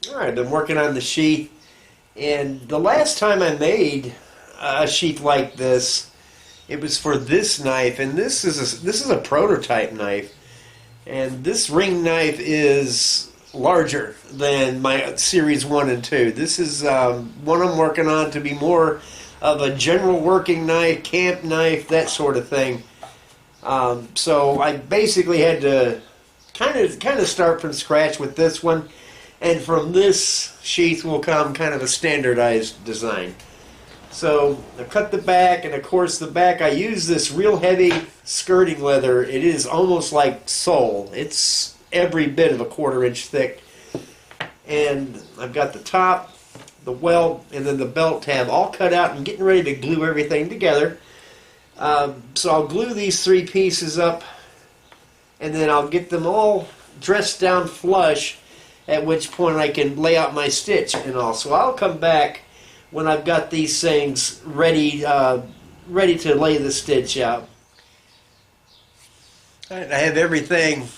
Alright, I've been working on the sheath, and the last time I made a sheath like this, it was for this knife, and this is a prototype knife, and this ring knife is larger than my Series 1 and 2. This is one I'm working on to be more of a general working knife, camp knife, that sort of thing. So I basically had to kind of start from scratch with this one, and from this sheath will come kind of a standardized design. So I cut the back, and of course the back I use this real heavy skirting leather. It is almost like sole. It's every bit of a 1/4 inch thick. And I've got the top, the welt, and then the belt tab all cut out and getting ready to glue everything together. So I'll glue these 3 pieces up, and then I'll get them all dressed down flush, at which point I can lay out my stitch and all. So I'll come back when I've got these things ready, ready to lay the stitch out. All right, I have everything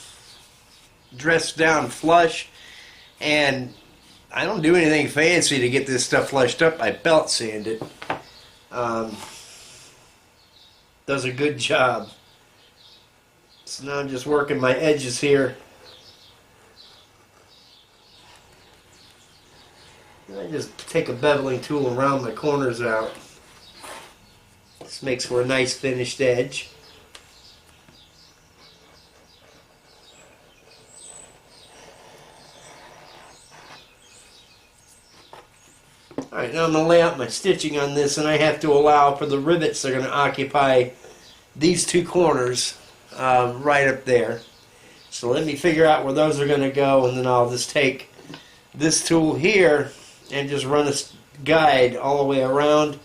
dressed down flush, and I don't do anything fancy to get this stuff flushed up. I belt sand it. Does a good job. So now I'm just working my edges here. And I just take a beveling tool and round my corners out. This makes for a nice finished edge. Alright, now I'm going to lay out my stitching on this, and I have to allow for the rivets that are going to occupy these 2 corners right up there. So let me figure out where those are going to go, and then I'll just take this tool here and just run a guide all the way around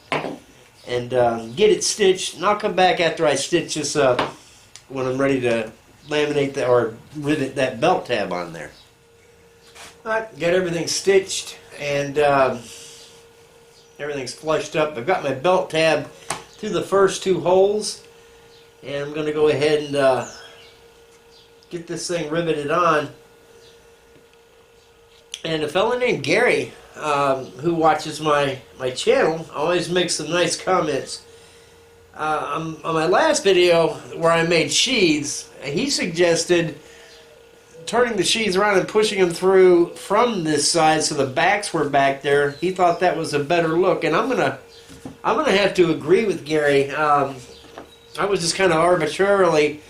and get it stitched. And I'll come back after I stitch this up when I'm ready to laminate that or rivet that belt tab on there. Alright, got everything stitched, and everything's flushed up. I've got my belt tab through the first 2 holes, and I'm going to go ahead and get this thing riveted on. And a fellow named Gary, who watches my channel, always makes some nice comments. On my last video where I made sheaths, he suggested turning the sheaths around and pushing them through from this side so the backs were back there. He thought that was a better look, and I'm gonna have to agree with Gary. I was just kind of arbitrarily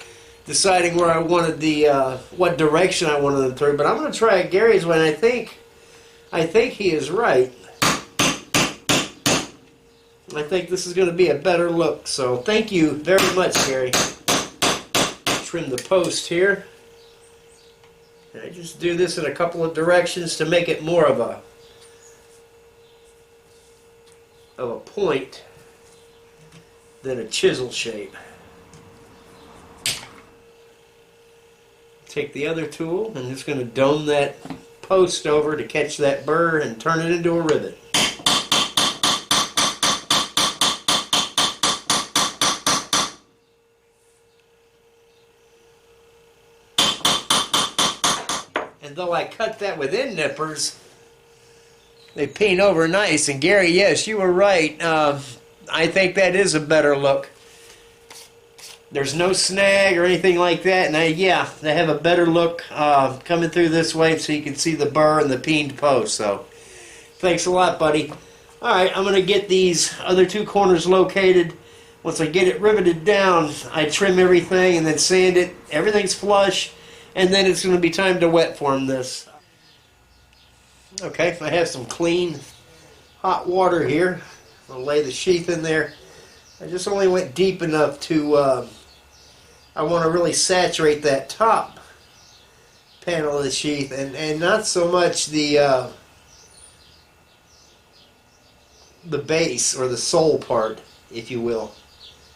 deciding where I wanted the what direction I wanted them through, but I'm gonna try it Gary's way, and I think he is right. I think this is going to be a better look. So thank you very much, Gary. Trim the post here. And I just do this in a couple of directions to make it more of a point than a chisel shape. Take the other tool and just going to dome that post over to catch that burr and turn it into a rivet. And though I cut that with end nippers, they paint over nice. And Gary, yes, you were right. I think that is a better look. There's no snag or anything like that, and yeah, they have a better look coming through this way, so you can see the burr and the peened post. So, thanks a lot, buddy. All right, I'm going to get these other 2 corners located. Once I get it riveted down, I trim everything and then sand it. Everything's flush, and then it's going to be time to wet form this. Okay, I have some clean hot water here. I'll lay the sheath in there. I just only went deep enough to I want to really saturate that top panel of the sheath, and not so much the base or the sole part, if you will,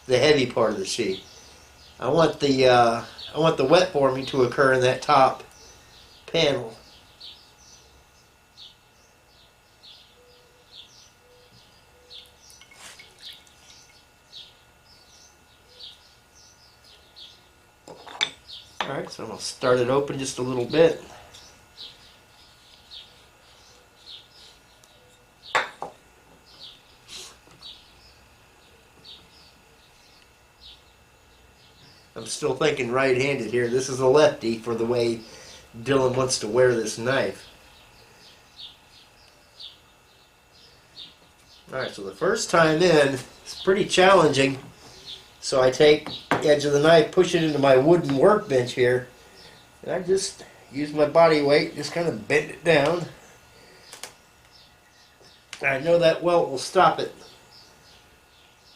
the heavy part of the sheath. I want the wet forming to occur in that top panel. Alright, so I'm going to start it open just a little bit. I'm still thinking right-handed here. This is a lefty for the way Dillon wants to wear this knife. Alright, so the first time in, it's pretty challenging. So I take the edge of the knife, push it into my wooden workbench here, and I just use my body weight, just kind of bend it down. I know that welt will stop it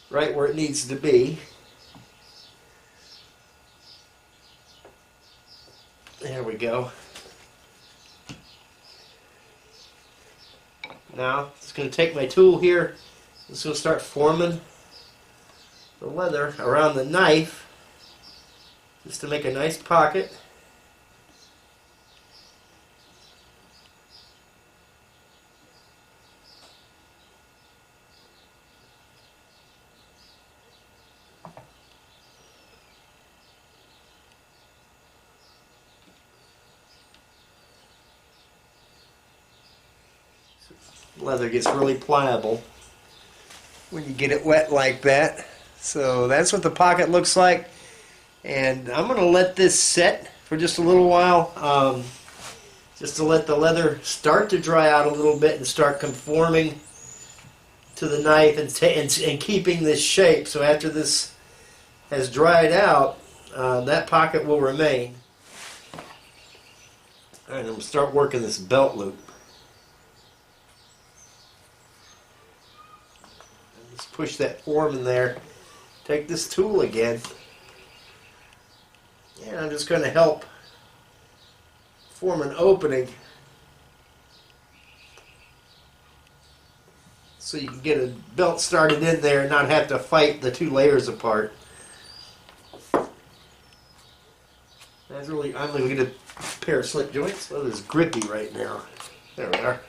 right where it needs to be. There we go. Now, I'm just going to take my tool here. I'm just going to start forming the leather around the knife just to make a nice pocket. Leather gets really pliable when you get it wet like that. So that's what the pocket looks like, and I'm going to let this set for just a little while, just to let the leather start to dry out a little bit and start conforming to the knife and keeping this shape. So after this has dried out, that pocket will remain. All right, I'm going to start working this belt loop. Just push that form in there. Take this tool again, and I'm just going to help form an opening so you can get a belt started in there and not have to fight the two layers apart. That's really, I'm going to get a pair of slip joints. Oh, this is grippy right now. There we are.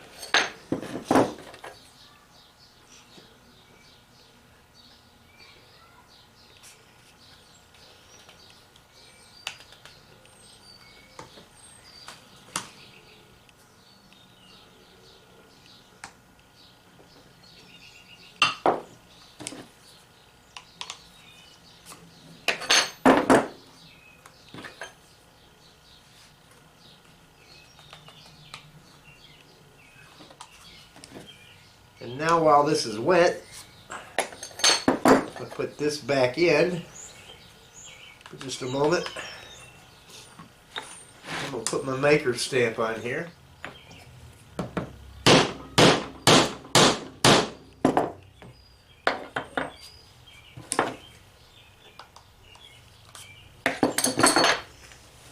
And now while this is wet, I'll put this back in for just a moment. I'm going to put my maker stamp on here.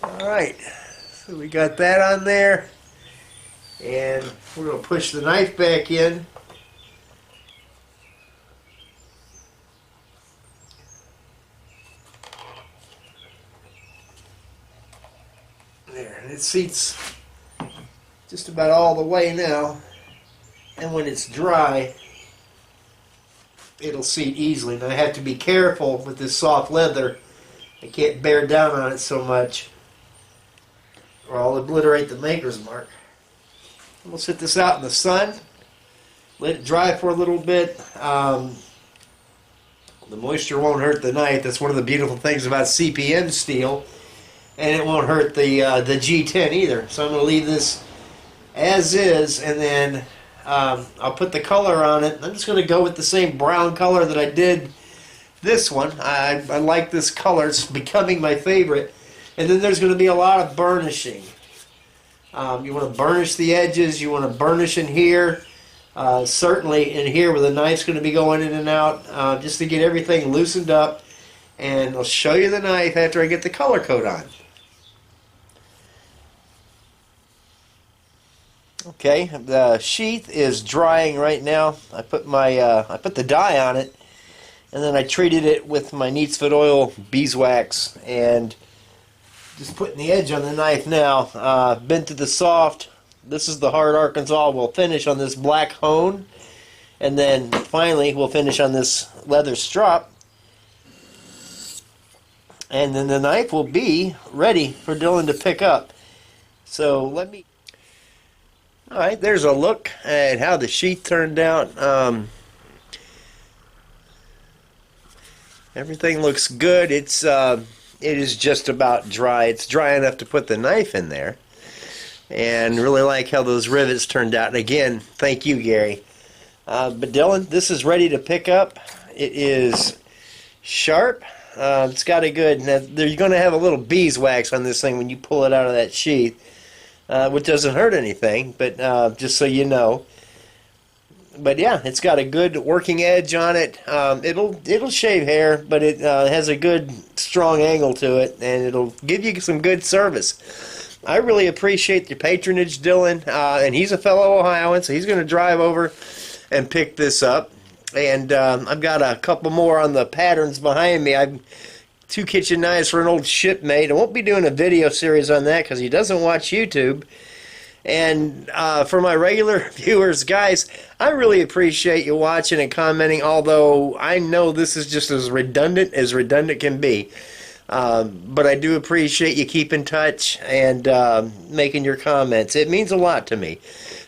Alright, so we got that on there. And we're going to push the knife back in. There, and it seats just about all the way now, and when it's dry it'll seat easily. And I have to be careful with this soft leather. I can't bear down on it so much or I'll obliterate the maker's mark. We'll sit this out in the sun, let it dry for a little bit. The moisture won't hurt the knife. That's one of the beautiful things about CPM steel. And it won't hurt the G10 either. So I'm going to leave this as is, and then I'll put the color on it. I'm just going to go with the same brown color that I did this one. I like this color. It's becoming my favorite. And then there's going to be a lot of burnishing. You want to burnish the edges. You want to burnish in here. Certainly in here where the knife's going to be going in and out, just to get everything loosened up. And I'll show you the knife after I get the color coat on. Okay, the sheath is drying right now. I put the dye on it, and then I treated it with my Neatsfoot oil beeswax, and just putting the edge on the knife now. Bent to the soft. This is the hard Arkansas. We'll finish on this black hone, and then finally we'll finish on this leather strop, and then the knife will be ready for Dillon to pick up. So let me. Alright, there's a look at how the sheath turned out. Everything looks good. It's it is just about dry. It's dry enough to put the knife in there. And really like how those rivets turned out. And again, thank you, Gary. But Dillon, this is ready to pick up. It is sharp. It's got a good... Now, you're going to have a little beeswax on this thing when you pull it out of that sheath, which doesn't hurt anything, but just so you know. But yeah, it's got a good working edge on it. It'll shave hair, but it has a good strong angle to it, and it'll give you some good service. I really appreciate your patronage, Dillon, and he's a fellow Ohioan, so he's going to drive over and pick this up. And I've got a couple more on the patterns behind me. I've 2 kitchen knives for an old shipmate. I won't be doing a video series on that because he doesn't watch YouTube. And for my regular viewers, guys, I really appreciate you watching and commenting, although I know this is just as redundant can be. But I do appreciate you keeping in touch and making your comments. It means a lot to me.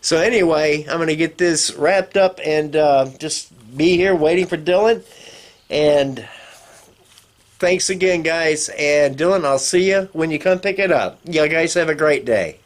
So anyway, I'm going to get this wrapped up and just be here waiting for Dillon. And thanks again, guys. And Dillon, I'll see you when you come pick it up. You guys have a great day.